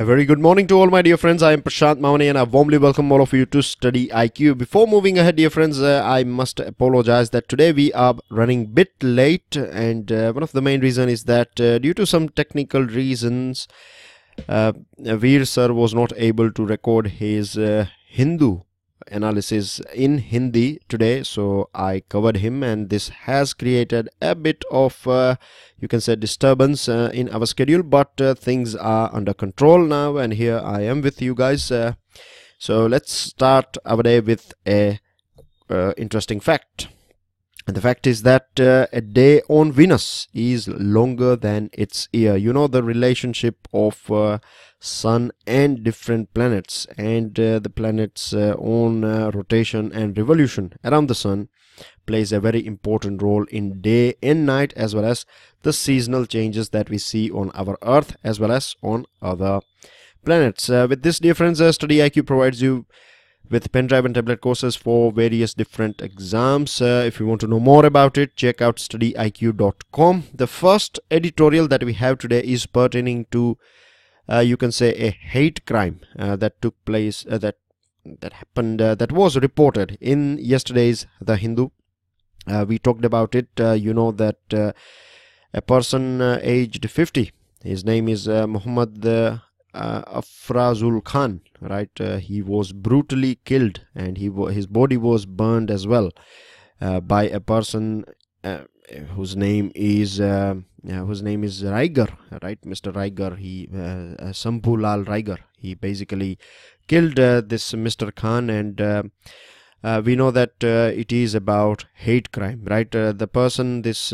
A very good morning to all my dear friends. I am Prashant Mawani and I warmly welcome all of you to StudyIQ. Before moving ahead, dear friends, I must apologize that today we are running a bit late, and one of the main reasons is that due to some technical reasons, Veer sir was not able to record his Hindu analysis in Hindi today, so I covered him, and this has created a bit of you can say disturbance in our schedule, but things are under control now, and here I am with you guys. So let's start our day with a interesting fact. And the fact is that a day on Venus is longer than its year. You know the relationship of sun and different planets, and the planets own rotation and revolution around the sun plays a very important role in day and night, as well as the seasonal changes that we see on our Earth as well as on other planets. With this, dear friends, StudyIQ provides you with pen drive and tablet courses for various different exams. If you want to know more about it, check out studyiq.com. The first editorial that we have today is pertaining to you can say a hate crime that took place, that happened, that was reported in yesterday's The Hindu. We talked about it. You know that a person aged 50, his name is Muhammad Afrazul Khan, right? He was brutally killed, and his body was burned as well by a person whose name is Raigar, right? Mr. Raigar, Sambhulal Raigar. He basically killed this Mr. Khan, and we know that it is about hate crime, right? The person, this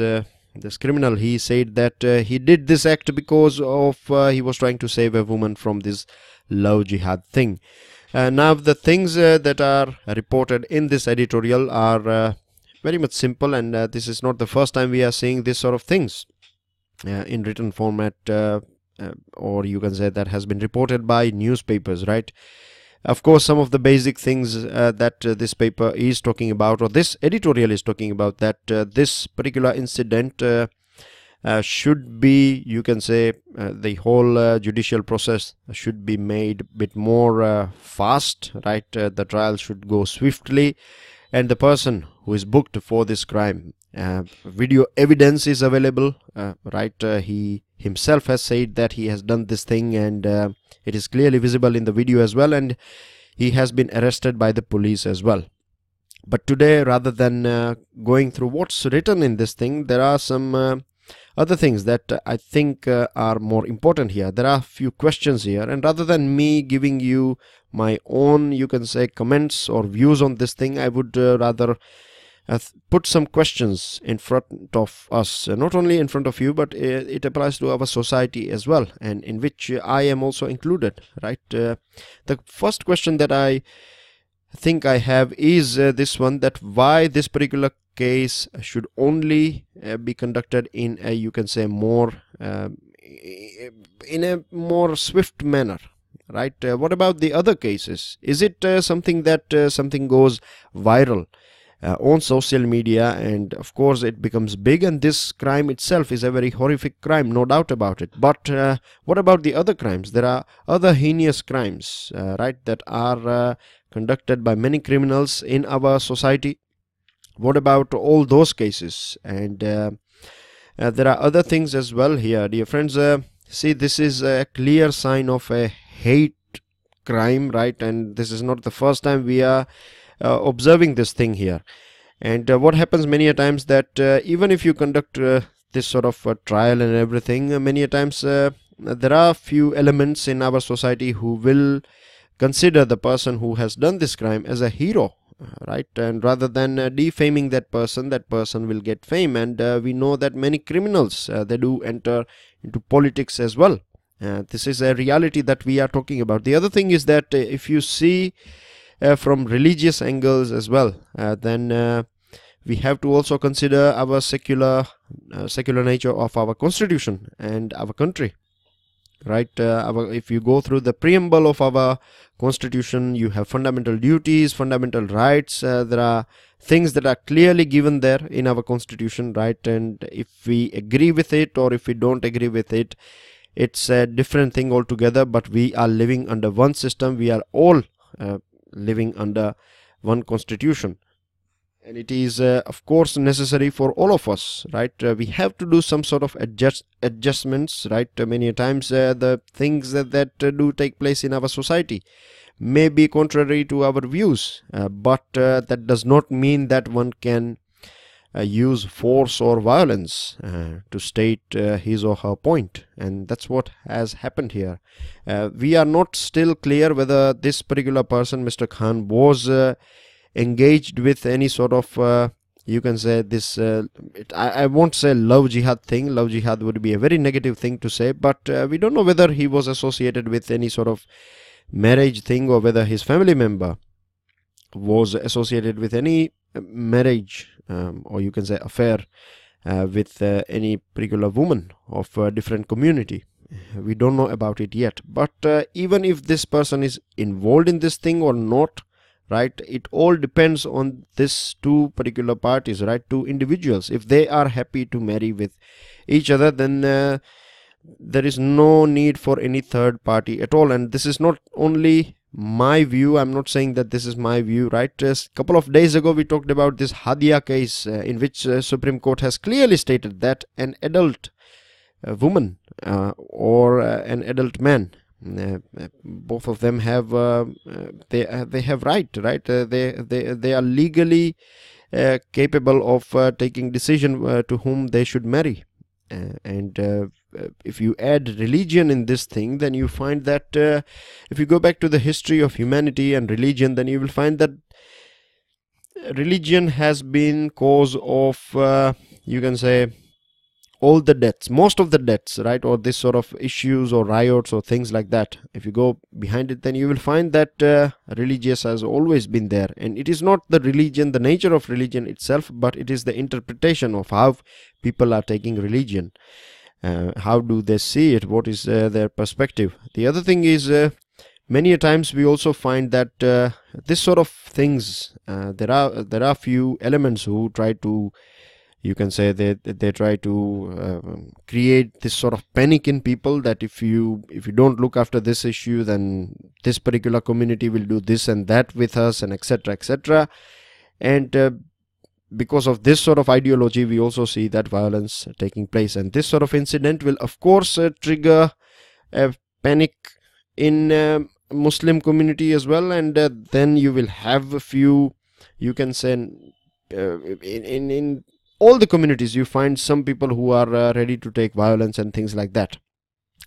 criminal, he said that he did this act because of he was trying to save a woman from this love jihad thing. Now the things that are reported in this editorial are very much simple, and this is not the first time we are seeing this sort of things in written format, or you can say that has been reported by newspapers, right? Of course, some of the basic things that this paper is talking about, or this editorial is talking about, that this particular incident should be, you can say, the whole judicial process should be made a bit more fast, right? The trial should go swiftly, and the person who is booked for this crime, video evidence is available, right? He himself has said that he has done this thing, and it is clearly visible in the video as well, and he has been arrested by the police as well. But today, rather than going through what's written in this thing, there are some other things that I think are more important here. There are a few questions here, and rather than me giving you my own, you can say, comments or views on this thing, I would rather put some questions in front of us, not only in front of you, but it applies to our society as well, and in which I am also included, right? The first question that I think I have is this one, that why this particular case should only be conducted in a, you can say, more in a more swift manner, right? What about the other cases? Is it something that something goes viral on social media, and of course it becomes big, and this crime itself is a very horrific crime, no doubt about it, but what about the other crimes? There are other heinous crimes, right, that are conducted by many criminals in our society. What about all those cases? And there are other things as well here, dear friends. See, this is a clear sign of a hate crime, right? And this is not the first time we are observing this thing here. And what happens many a times that even if you conduct this sort of trial and everything, many a times there are few elements in our society who will consider the person who has done this crime as a hero, right? And rather than defaming that person will get fame, and we know that many criminals they do enter into politics as well. This is a reality that we are talking about. The other thing is that if you see from religious angles as well, then we have to also consider our secular nature of our constitution and our country, right? If you go through the preamble of our constitution, you have fundamental duties, fundamental rights. There are things that are clearly given there in our constitution, right? And if we agree with it or if we don't agree with it, it's a different thing altogether, but we are living under one system. We are all living under one constitution, and it is of course necessary for all of us, right? We have to do some sort of adjustments, right? Many times the things that do take place in our society may be contrary to our views, but that does not mean that one can use force or violence to state his or her point, and that's what has happened here. We are not still clear whether this particular person, Mr. Khan, was engaged with any sort of you can say this I won't say love jihad thing. Love jihad would be a very negative thing to say, but we don't know whether he was associated with any sort of marriage thing, or whether his family member was associated with any marriage or you can say affair with any particular woman of a different community. We don't know about it yet, but even if this person is involved in this thing or not, right, it all depends on this two particular parties, right, two individuals. If they are happy to marry with each other, then there is no need for any third party at all. And this is not only my view. I'm not saying that this is my view, right? A couple of days ago we talked about this Hadia case in which Supreme Court has clearly stated that an adult woman or an adult man, both of them have they have right, they are legally capable of taking decision to whom they should marry. And if you add religion in this thing, then you find that if you go back to the history of humanity and religion, then you will find that religion has been cause of you can say all the deaths, most of the deaths, right, or this sort of issues or riots or things like that. If you go behind it, then you will find that religious has always been there. And it is not the religion, the nature of religion itself, but it is the interpretation of how people are taking religion. How do they see it? What is their perspective? The other thing is many a times we also find that this sort of things, there are few elements who try to, you can say they try to create this sort of panic in people, that if you don't look after this issue, then this particular community will do this and that with us, and etc etc. And because of this sort of ideology, we also see that violence taking place, and this sort of incident will of course trigger a panic in Muslim community as well. And then you will have a few, you can say in all the communities you find some people who are ready to take violence and things like that.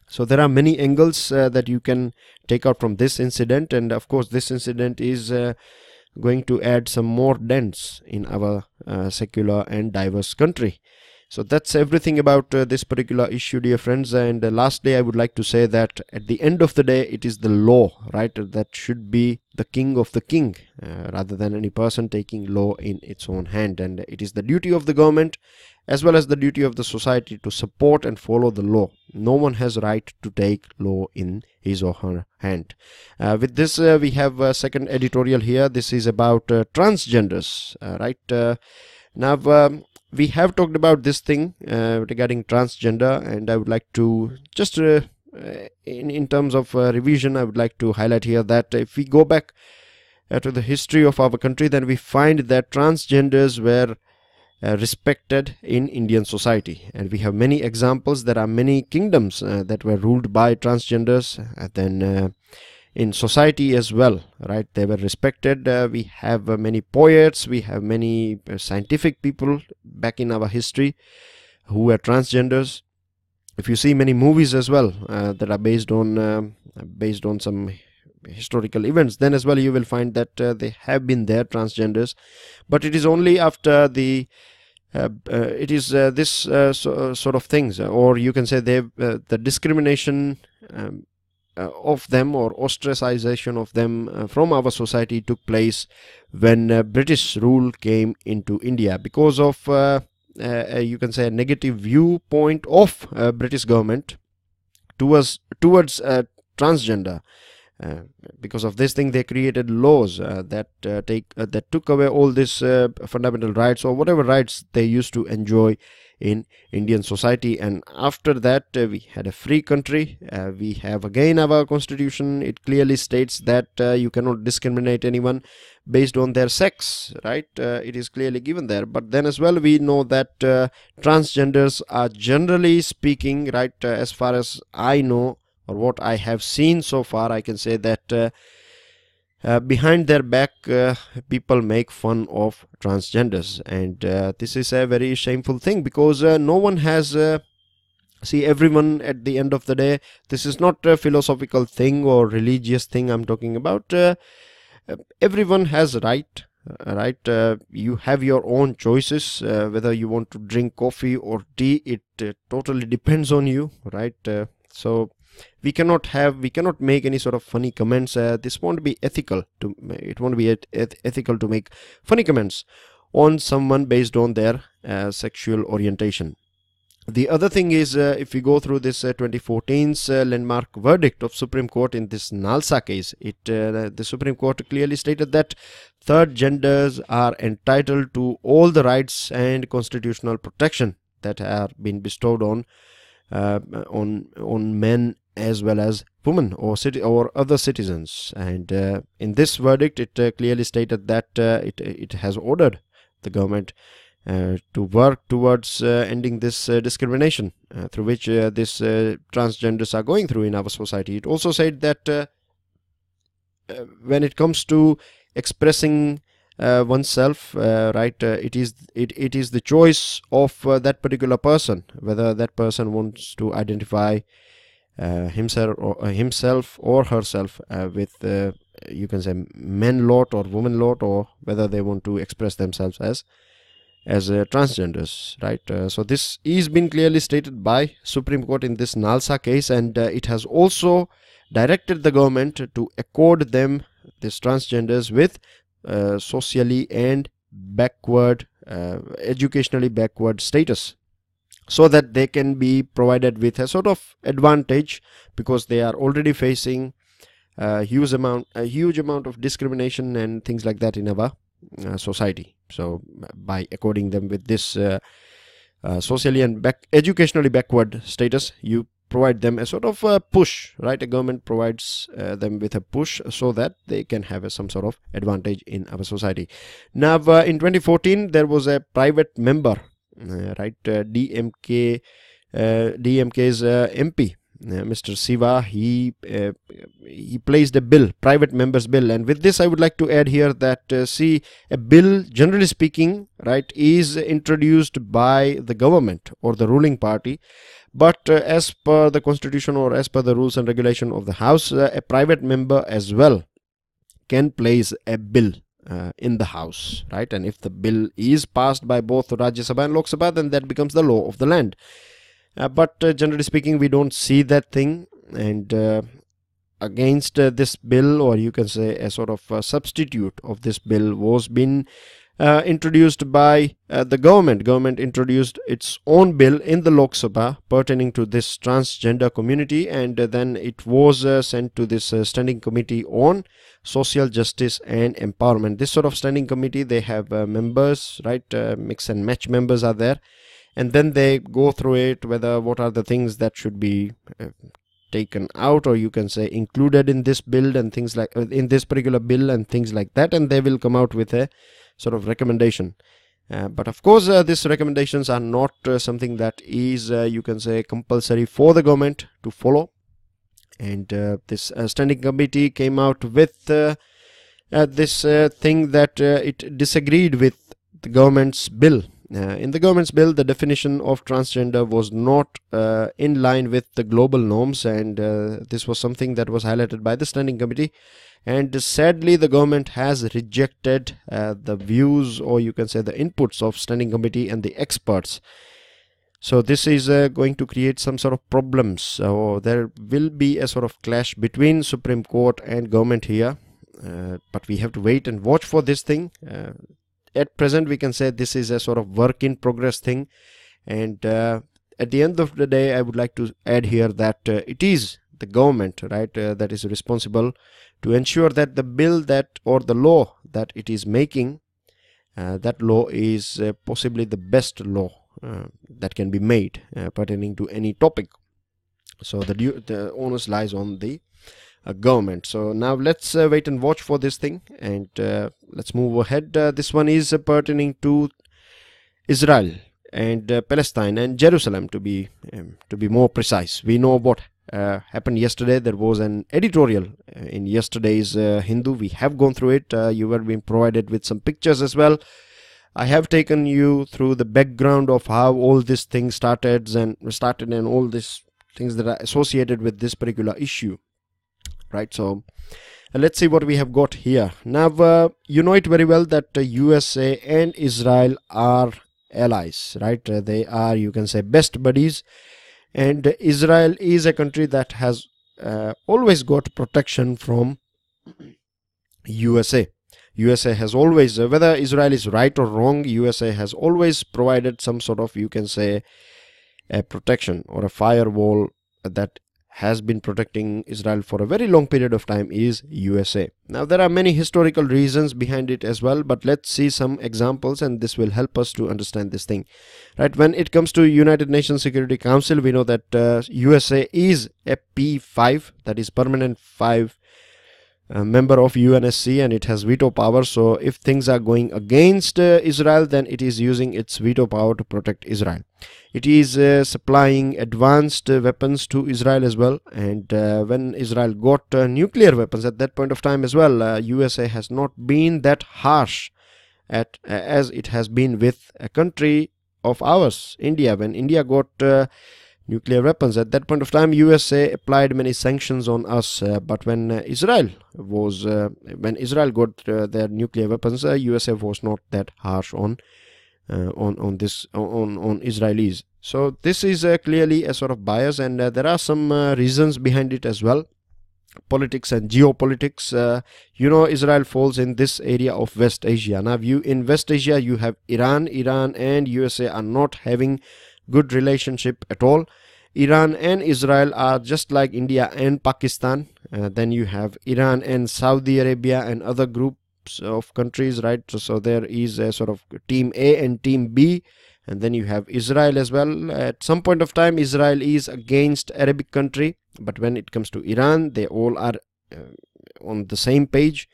So there are many angles that you can take out from this incident, and of course this incident is going to add some more dents in our secular and diverse country. So that's everything about this particular issue, dear friends. And lastly, I would like to say that at the end of the day, it is the law, right, that should be the king of the king, rather than any person taking law in its own hand. And it is the duty of the government as well as the duty of the society to support and follow the law. No one has right to take law in his or her hand. With this, we have a second editorial here. This is about transgenders, right? Now, we have talked about this thing regarding transgender, and I would like to just in terms of revision, I would like to highlight here that if we go back to the history of our country, then we find that transgenders were respected in Indian society, and we have many examples. There are many kingdoms that were ruled by transgenders, then in society as well, right, they were respected. We have many poets, we have many scientific people back in our history who were transgenders. If you see many movies as well that are based on some historical events, then as well you will find that they have been there, transgenders. But it is only after the sort of things, or you can say the discrimination of them, or ostracization of them from our society took place when British rule came into India, because of you can say a negative viewpoint of British government towards transgender. Because of this thing, they created laws that took away all this fundamental rights, or whatever rights they used to enjoy in Indian society. And after that, we had a free country. We have again our constitution. It clearly states that you cannot discriminate anyone based on their sex, right? It is clearly given there. But then as well, we know that transgenders are, generally speaking, right, as far as I know, or what I have seen so far, I can say that behind their back, people make fun of transgenders, and this is a very shameful thing, because no one has see, everyone, at the end of the day, this is not a philosophical thing or religious thing I'm talking about. Everyone has a right, you have your own choices, whether you want to drink coffee or tea. It totally depends on you, right? So we cannot make any sort of funny comments. This won't be ethical to it won't be ethical to make funny comments on someone based on their sexual orientation. The other thing is, if we go through this 2014's landmark verdict of Supreme Court in this Nalsa case, the Supreme Court clearly stated that third genders are entitled to all the rights and constitutional protection that are been bestowed on men as well as women or other citizens. And in this verdict, it clearly stated that it has ordered the government to work towards ending this discrimination through which this transgenders are going through in our society. It also said that when it comes to expressing oneself, right, it is the choice of that particular person, whether that person wants to identify himself or herself with you can say men lot or woman lot, or whether they want to express themselves as transgenders, right? So this is been clearly stated by Supreme Court in this Nalsa case, and it has also directed the government to accord them, these transgenders, with socially and backward, educationally backward status, so that they can be provided with a sort of advantage, because they are already facing a huge amount of discrimination and things like that in our society. So by according them with this socially and educationally backward status, you provide them a sort of push, right? A government provides them with a push so that they can have some sort of advantage in our society. Now in 2014, there was a private member, right, DMK's MP, Mr. Siva. He placed a bill, private members bill, and with this I would like to add here that see, a bill, generally speaking, right, is introduced by the government or the ruling party, but as per the constitution or as per the rules and regulation of the house, a private member as well can place a bill in the house, right? And if the bill is passed by both Rajya Sabha and Lok Sabha, then that becomes the law of the land. But generally speaking, we don't see that thing, and against this bill, or you can say a sort of substitute of this bill, was been introduced by the government. Government introduced its own bill in the Lok Sabha pertaining to this transgender community, and then it was sent to this standing committee on social justice and empowerment. This sort of standing committee, they have members, right? Mix and match members are there, and then they go through it, whether what are the things that should be taken out, or you can say included in this bill, and things like in this particular bill and things like that, and they will come out with a sort of recommendation. But of course, these recommendations are not something that is you can say compulsory for the government to follow. And this standing committee came out with this thing that it disagreed with the government's bill. In the government's bill, the definition of transgender was not in line with the global norms, and this was something that was highlighted by the standing committee. And sadly, the government has rejected the views, or you can say the inputs of standing committee and the experts. So this is going to create some sort of problems. So there will be a sort of clash between Supreme Court and government here, but we have to wait and watch for this thing. At present, we can say this is a sort of work in progress thing, and at the end of the day, I would like to add here that it is the government, right, that is responsible to ensure that the bill that or the law that it is making, that law is possibly the best law that can be made pertaining to any topic. So the onus lies on the government. So now let's wait and watch for this thing, and let's move ahead. This one is pertaining to Israel and Palestine and Jerusalem, to be more precise. We know what happened yesterday. There was an editorial in yesterday's Hindu. We have gone through it. You were being provided with some pictures as well. I have taken you through the background of how all this thing started and all these things that are associated with this particular issue, right? So let's see what we have got here. Now you know it very well that USA and Israel are allies, right? They are, you can say, best buddies, and Israel is a country that has always got protection from USA. USA has always, whether Israel is right or wrong, USA has always provided some sort of, you can say, a protection or a firewall that has been protecting Israel for a very long period of time is USA. Now there are many historical reasons behind it as well, but let's see some examples, and this will help us to understand this thing, right? When it comes to United Nations Security Council, we know that USA is a P5, that is permanent 5 member of UNSC, and it has veto power. So if things are going against Israel, then it is using its veto power to protect Israel. It is supplying advanced weapons to Israel as well, and when Israel got nuclear weapons at that point of time as well, USA has not been that harsh as it has been with a country of ours, India. When India got nuclear weapons at that point of time, USA applied many sanctions on us, but when Israel got their nuclear weapons, USA was not that harsh on Israelis. So this is clearly a sort of bias, and there are some reasons behind it as well. Politics and geopolitics. You know, Israel falls in this area of West Asia. Now in West Asia you have Iran and USA are not having good relationship at all. Iran and Israel are just like India and Pakistan. Then you have Iran and Saudi Arabia and other groups of countries, right? So there is a sort of team A and team B, and then you have Israel as well. At some point of time, Israel is against Arabic country, but when it comes to Iran, they all are on the same page.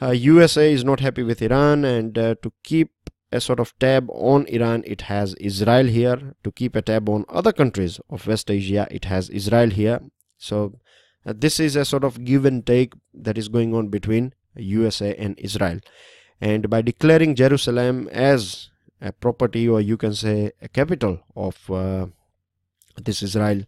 USA is not happy with Iran, and to keep a sort of tab on Iran, it has Israel here. To keep a tab on other countries of West Asia, it has Israel here. So this is a sort of give and take that is going on between USA and Israel. And by declaring Jerusalem as a property, or you can say a capital of this Israel,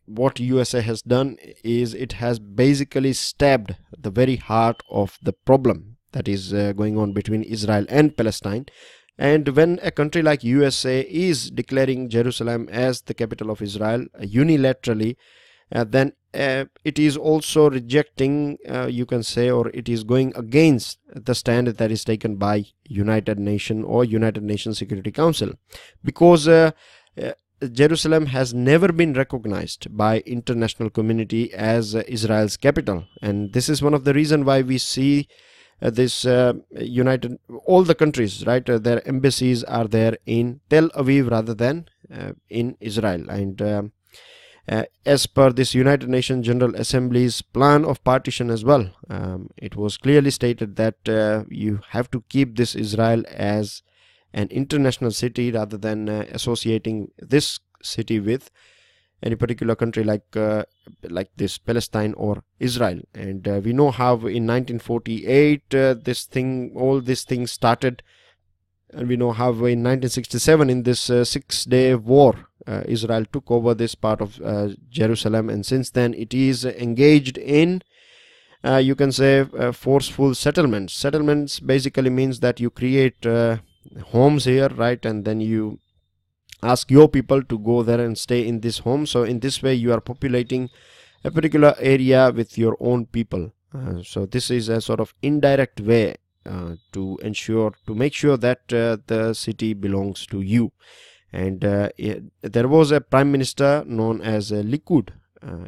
what USA has done is it has basically stabbed the very heart of the problem that is going on between Israel and Palestine. And when a country like USA is declaring Jerusalem as the capital of Israel unilaterally, then it is also rejecting, you can say, or it is going against the stand that is taken by United Nations or United Nations Security Council, because Jerusalem has never been recognized by international community as Israel's capital. And this is one of the reasons why we see this all the countries, right, their embassies are there in Tel Aviv rather than in Israel. And as per this United Nations General Assembly's plan of partition as well, it was clearly stated that you have to keep this Israel as an international city rather than associating this city with any particular country like this Palestine or Israel. And we know how in 1948 all this thing started, and we know how in 1967 in this 6-day war Israel took over this part of Jerusalem, and since then it is engaged in you can say forceful settlements. Settlements basically means that you create homes here, right, and then you ask your people to go there and stay in this home. So in this way you are populating a particular area with your own people. So this is a sort of indirect way to make sure that the city belongs to you. And there was a prime minister known as Likud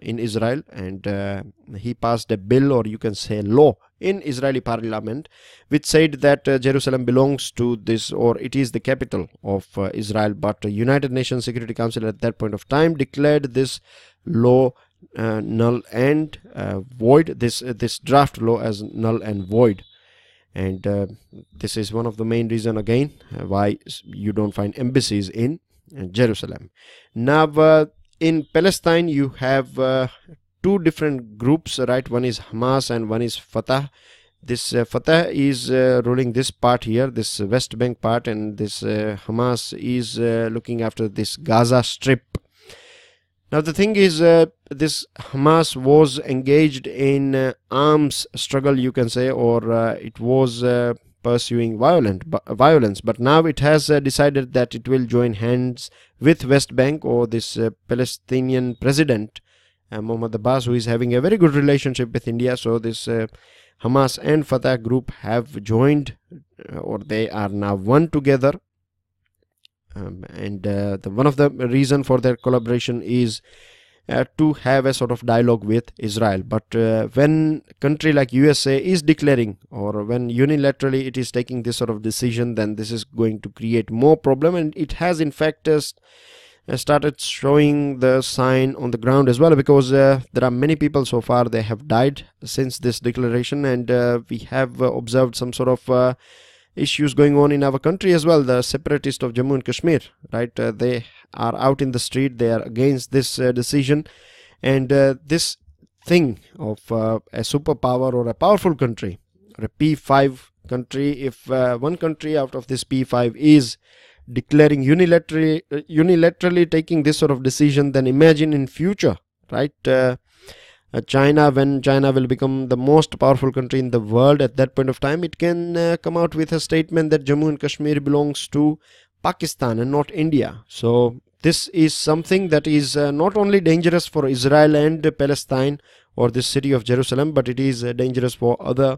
in Israel, and he passed a bill, or you can say law, in Israeli parliament, which said that Jerusalem belongs to this, or it is the capital of Israel. But United Nations Security Council at that point of time declared this law null and void, this draft law as null and void. And this is one of the main reason again why you don't find embassies in Jerusalem. Now in Palestine you have two different groups, right? One is Hamas and one is Fatah. This Fatah is ruling this part here, this West Bank part, and this Hamas is looking after this Gaza Strip. Now the thing is, this Hamas was engaged in arms struggle, you can say, or it was pursuing violence, but now it has decided that it will join hands with West Bank, or this Palestinian president Mohammed Abbas, who is having a very good relationship with India. So this Hamas and Fatah group have joined, or they are now one together. And one of the reason for their collaboration is to have a sort of dialogue with Israel. But when country like USA is declaring, or when unilaterally it is taking this sort of decision, then this is going to create more problem, and it has in fact started showing the sign on the ground as well, because there are many people so far, they have died since this declaration, and we have observed some sort of issues going on in our country as well. The separatists of Jammu and Kashmir, right, they are out in the street, they are against this decision. And this thing of a superpower or a powerful country, or a P5 country, if one country out of this P5 is declaring unilaterally taking this sort of decision, then imagine in future, right? China, when China will become the most powerful country in the world, at that point of time it can come out with a statement that Jammu and Kashmir belongs to Pakistan and not India. So this is something that is not only dangerous for Israel and Palestine, or this city of Jerusalem, but it is dangerous for other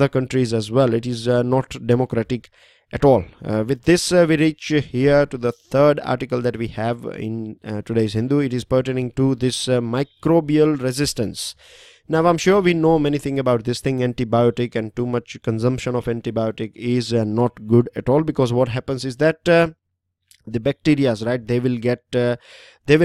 countries as well. It is not democratic at all. With this we reach here to the third article that we have in today's Hindu. It is pertaining to this microbial resistance. Now I'm sure we know many things about this thing, antibiotic, and too much consumption of antibiotic is not good at all, because what happens is that the bacteria, right, they will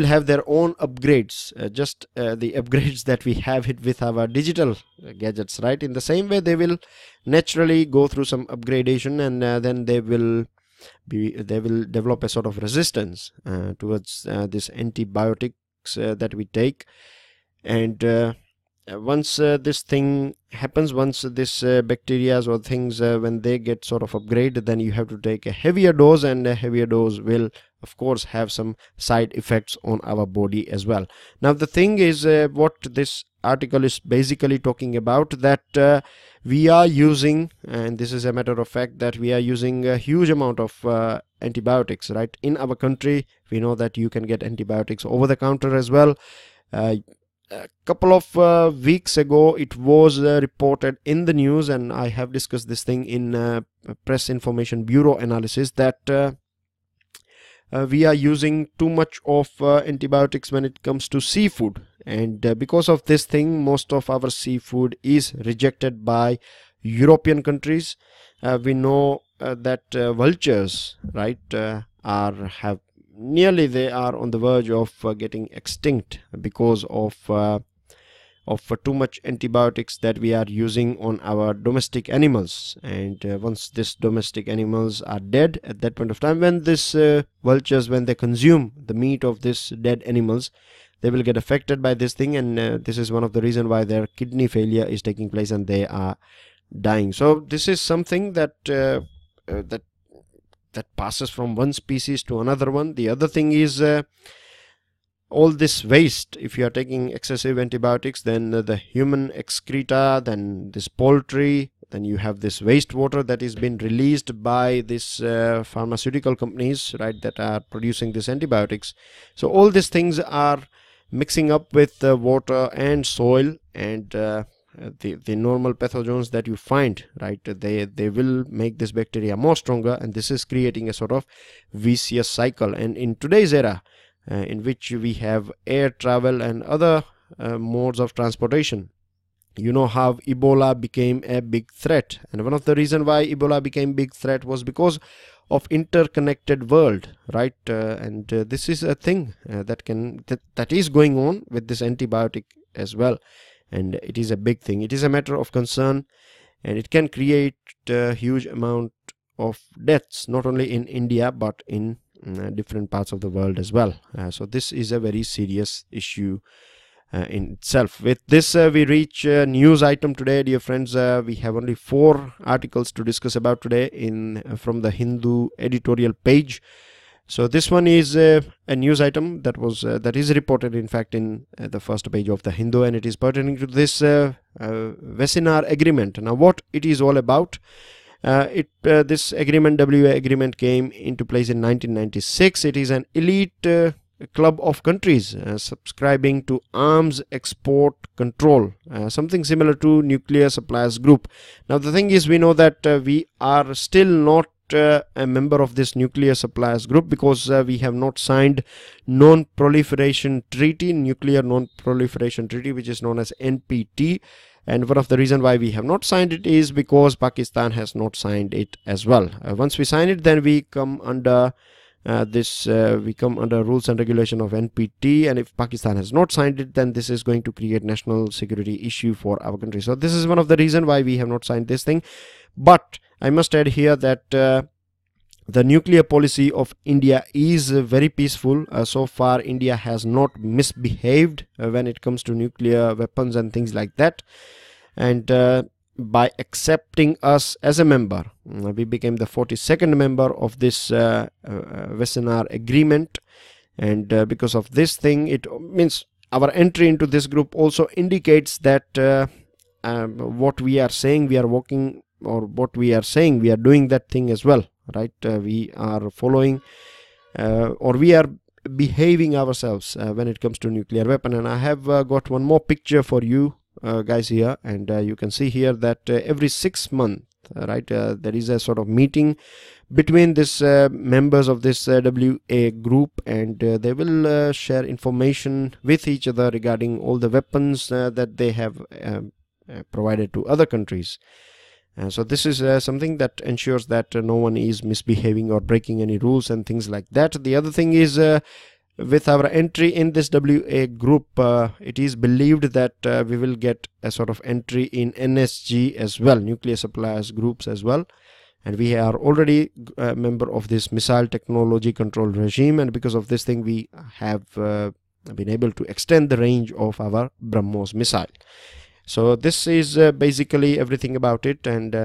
have their own upgrades, just the upgrades that we have it with our digital gadgets, right? In the same way, they will naturally go through some upgradation, and then they will develop a sort of resistance towards this antibiotics that we take. And once this thing happens, once this bacteria or things, when they get sort of upgraded, then you have to take a heavier dose, and a heavier dose will of course have some side effects on our body as well. Now the thing is, what this article is basically talking about, that we are using, and this is a matter of fact, that we are using a huge amount of antibiotics, right? In our country, we know that you can get antibiotics over the counter as well. A couple of weeks ago it was reported in the news, and I have discussed this thing in Press Information Bureau analysis, that we are using too much of antibiotics when it comes to seafood, and because of this thing, most of our seafood is rejected by European countries. We know that vultures, right, they are on the verge of getting extinct because of too much antibiotics that we are using on our domestic animals. And once these domestic animals are dead, at that point of time, when this vultures, when they consume the meat of these dead animals, they will get affected by this thing, and this is one of the reasons why their kidney failure is taking place and they are dying. So this is something that that passes from one species to another one. The other thing is all this waste. If you are taking excessive antibiotics, then the human excreta, then this poultry, then you have this wastewater that is being released by this pharmaceutical companies, right, that are producing these antibiotics. So all these things are mixing up with water and soil, and the normal pathogens that you find, right, they will make this bacteria more stronger, and this is creating a sort of vicious cycle. And in today's era, in which we have air travel and other modes of transportation. You know how Ebola became a big threat, and one of the reasons why Ebola became big threat was because of interconnected world, right? And this is a thing that is going on with this antibiotic as well, and it is a big thing. It is a matter of concern, and it can create a huge amount of deaths, not only in India but in different parts of the world as well. So this is a very serious issue in itself. With this, we reach news item today, dear friends. We have only 4 articles to discuss about today from the Hindu editorial page. So this one is a news item that is reported, in fact, in the first page of the Hindu, and it is pertaining to this Vesenar agreement. Now, what it is all about? This agreement, WA agreement, came into place in 1996. It is an elite club of countries subscribing to arms export control, something similar to nuclear suppliers group. Now the thing is, we know that we are still not a member of this nuclear suppliers group, because we have not signed non-proliferation treaty, nuclear non-proliferation treaty, which is known as NPT. And one of the reasons why we have not signed it is because Pakistan has not signed it as well. Once we sign it, then we come under we come under rules and regulation of NPT, and if Pakistan has not signed it, then this is going to create national security issue for our country. So this is one of the reasons why we have not signed this thing. But I must add here that the nuclear policy of India is very peaceful. So far, India has not misbehaved when it comes to nuclear weapons and things like that. And by accepting us as a member, we became the 42nd member of this Vesenar agreement, and because of this thing, it means our entry into this group also indicates that what we are saying we are working, or what we are saying we are doing that thing as well, right? We are following or we are behaving ourselves when it comes to nuclear weapon. And I have got one more picture for you guys here, and you can see here that every 6 months, right, there is a sort of meeting between this members of this WA group, and they will share information with each other regarding all the weapons that they have provided to other countries. So this is something that ensures that no one is misbehaving or breaking any rules and things like that. The other thing is, with our entry in this WA group, it is believed that we will get a sort of entry in NSG as well, nuclear suppliers groups as well. And we are already a member of this missile technology control regime, and because of this thing we have been able to extend the range of our BrahMos missile. So this is basically everything about it, and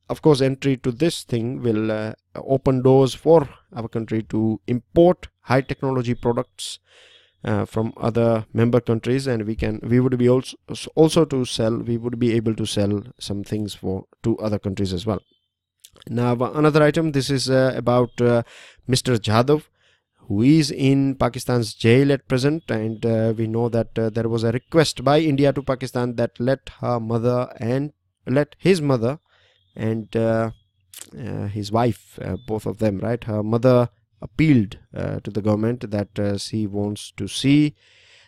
of course entry to this thing will open doors for our country to import high technology products from other member countries, and we would be also to sell, we would be able to sell some things to other countries as well. Now another item, this is about Mr. Jadhav, who is in Pakistan's jail at present, and we know that there was a request by India to Pakistan that let his mother and his wife, both of them, right, her mother appealed to the government that she wants to see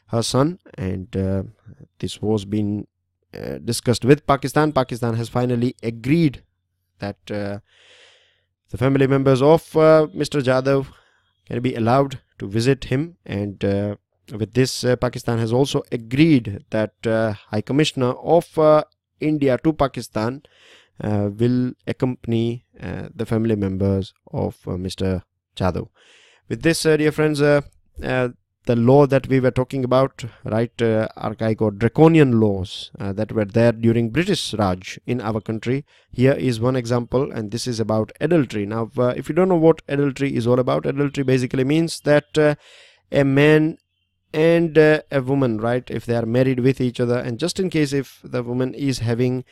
her son, and this was being discussed with Pakistan. Pakistan has finally agreed that the family members of Mr. Jadhav can be allowed to visit him, and with this Pakistan has also agreed that High Commissioner of India to Pakistan will accompany the family members of Mr. Jadhav. With this, dear friends, the law that we were talking about, right, archaic or draconian laws that were there during British Raj in our country. Here is one example, and this is about adultery. Now, if you don't know what adultery is all about, adultery basically means that a man and a woman, right, if they are married with each other, and just in case if the woman is having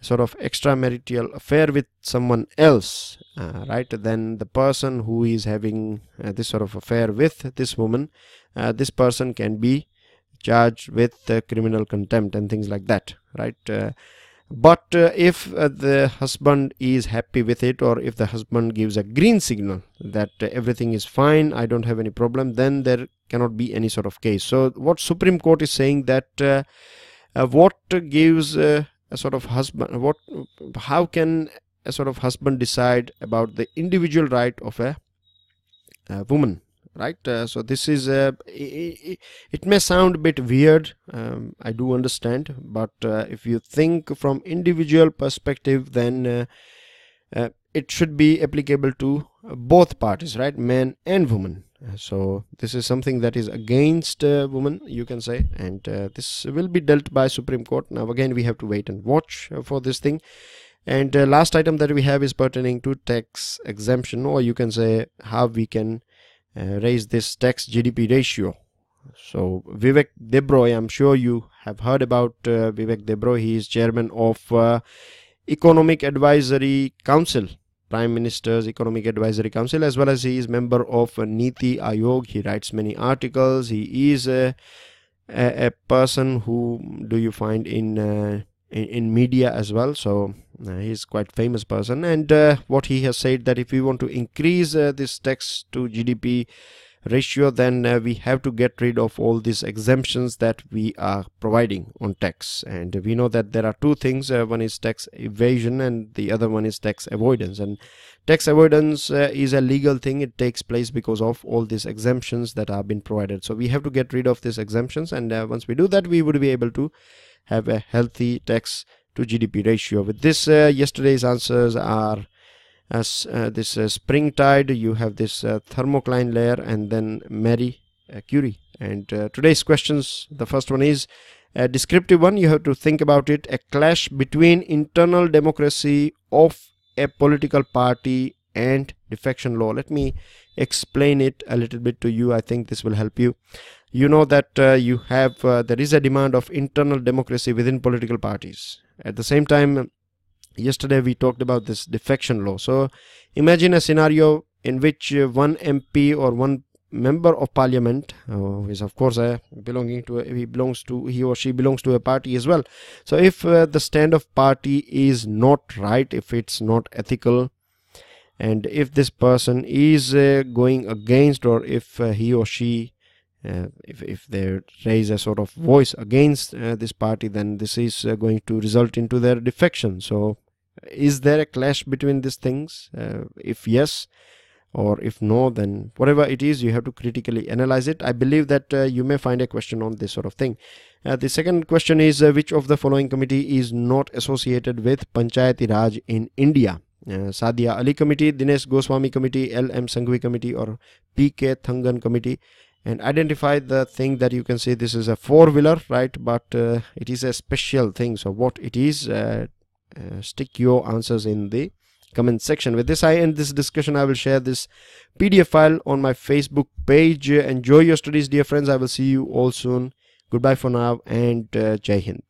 sort of extramarital affair with someone else, right, then the person who is having this sort of affair with this woman, this person can be charged with criminal contempt and things like that, right. But if the husband is happy with it, or if the husband gives a green signal that everything is fine, I don't have any problem, then there cannot be any sort of case. So what Supreme Court is saying that what gives a sort of husband, how can a sort of husband decide about the individual right of a woman, right? So this is it may sound a bit weird, I do understand, but if you think from individual perspective, then it should be applicable to both parties, right? Men and women. So this is something that is against women, you can say, and this will be dealt by Supreme Court. Now again, we have to wait and watch for this thing. And last item that we have is pertaining to tax exemption, or you can say how we can raise this tax GDP ratio. So Vivek Debroy, I'm sure you have heard about Vivek Debroy. He is chairman of Economic Advisory Council, Prime Minister's Economic Advisory Council, as well as he is member of Niti Aayog. He writes many articles. He is a person who do you find in media as well. So he's quite famous person, and what he has said that if we want to increase this tax to GDP ratio, then we have to get rid of all these exemptions that we are providing on tax. And we know that there are two things, one is tax evasion and the other one is tax avoidance. And tax avoidance is a legal thing. It takes place because of all these exemptions that have been provided. So we have to get rid of these exemptions, and once we do that, we would be able to have a healthy tax to GDP ratio. With this, yesterday's answers are as this Springtide, you have this thermocline layer, and then Marie Curie. And today's questions, the first one is a descriptive one. You have to think about it. A clash between internal democracy of a political party and defection law. Let me explain it a little bit to you. I think this will help you. You know that you have there is a demand of internal democracy within political parties. At the same time, yesterday we talked about this defection law. So imagine a scenario in which one MP or one member of parliament is of course he or she belongs to a party as well. So if the stand of party is not right, if it's not ethical, and if this person is going against, or if he or she if they raise a sort of voice against this party, then this is going to result into their defection. So is there a clash between these things? If yes, or if no, then whatever it is, you have to critically analyze it. I believe that you may find a question on this sort of thing. The second question is which of the following committee is not associated with Panchayati Raj in India? Sadia Ali Committee, Dinesh Goswami Committee, L.M. Sanghvi Committee, or P.K. Thangan Committee? And identify the thing that you can say this is a four-wheeler, right? But it is a special thing. So what it is, stick your answers in the comment section. With this, I end this discussion. I will share this PDF file on my Facebook page. Enjoy your studies, dear friends. I will see you all soon. Goodbye for now, and Jai Hind.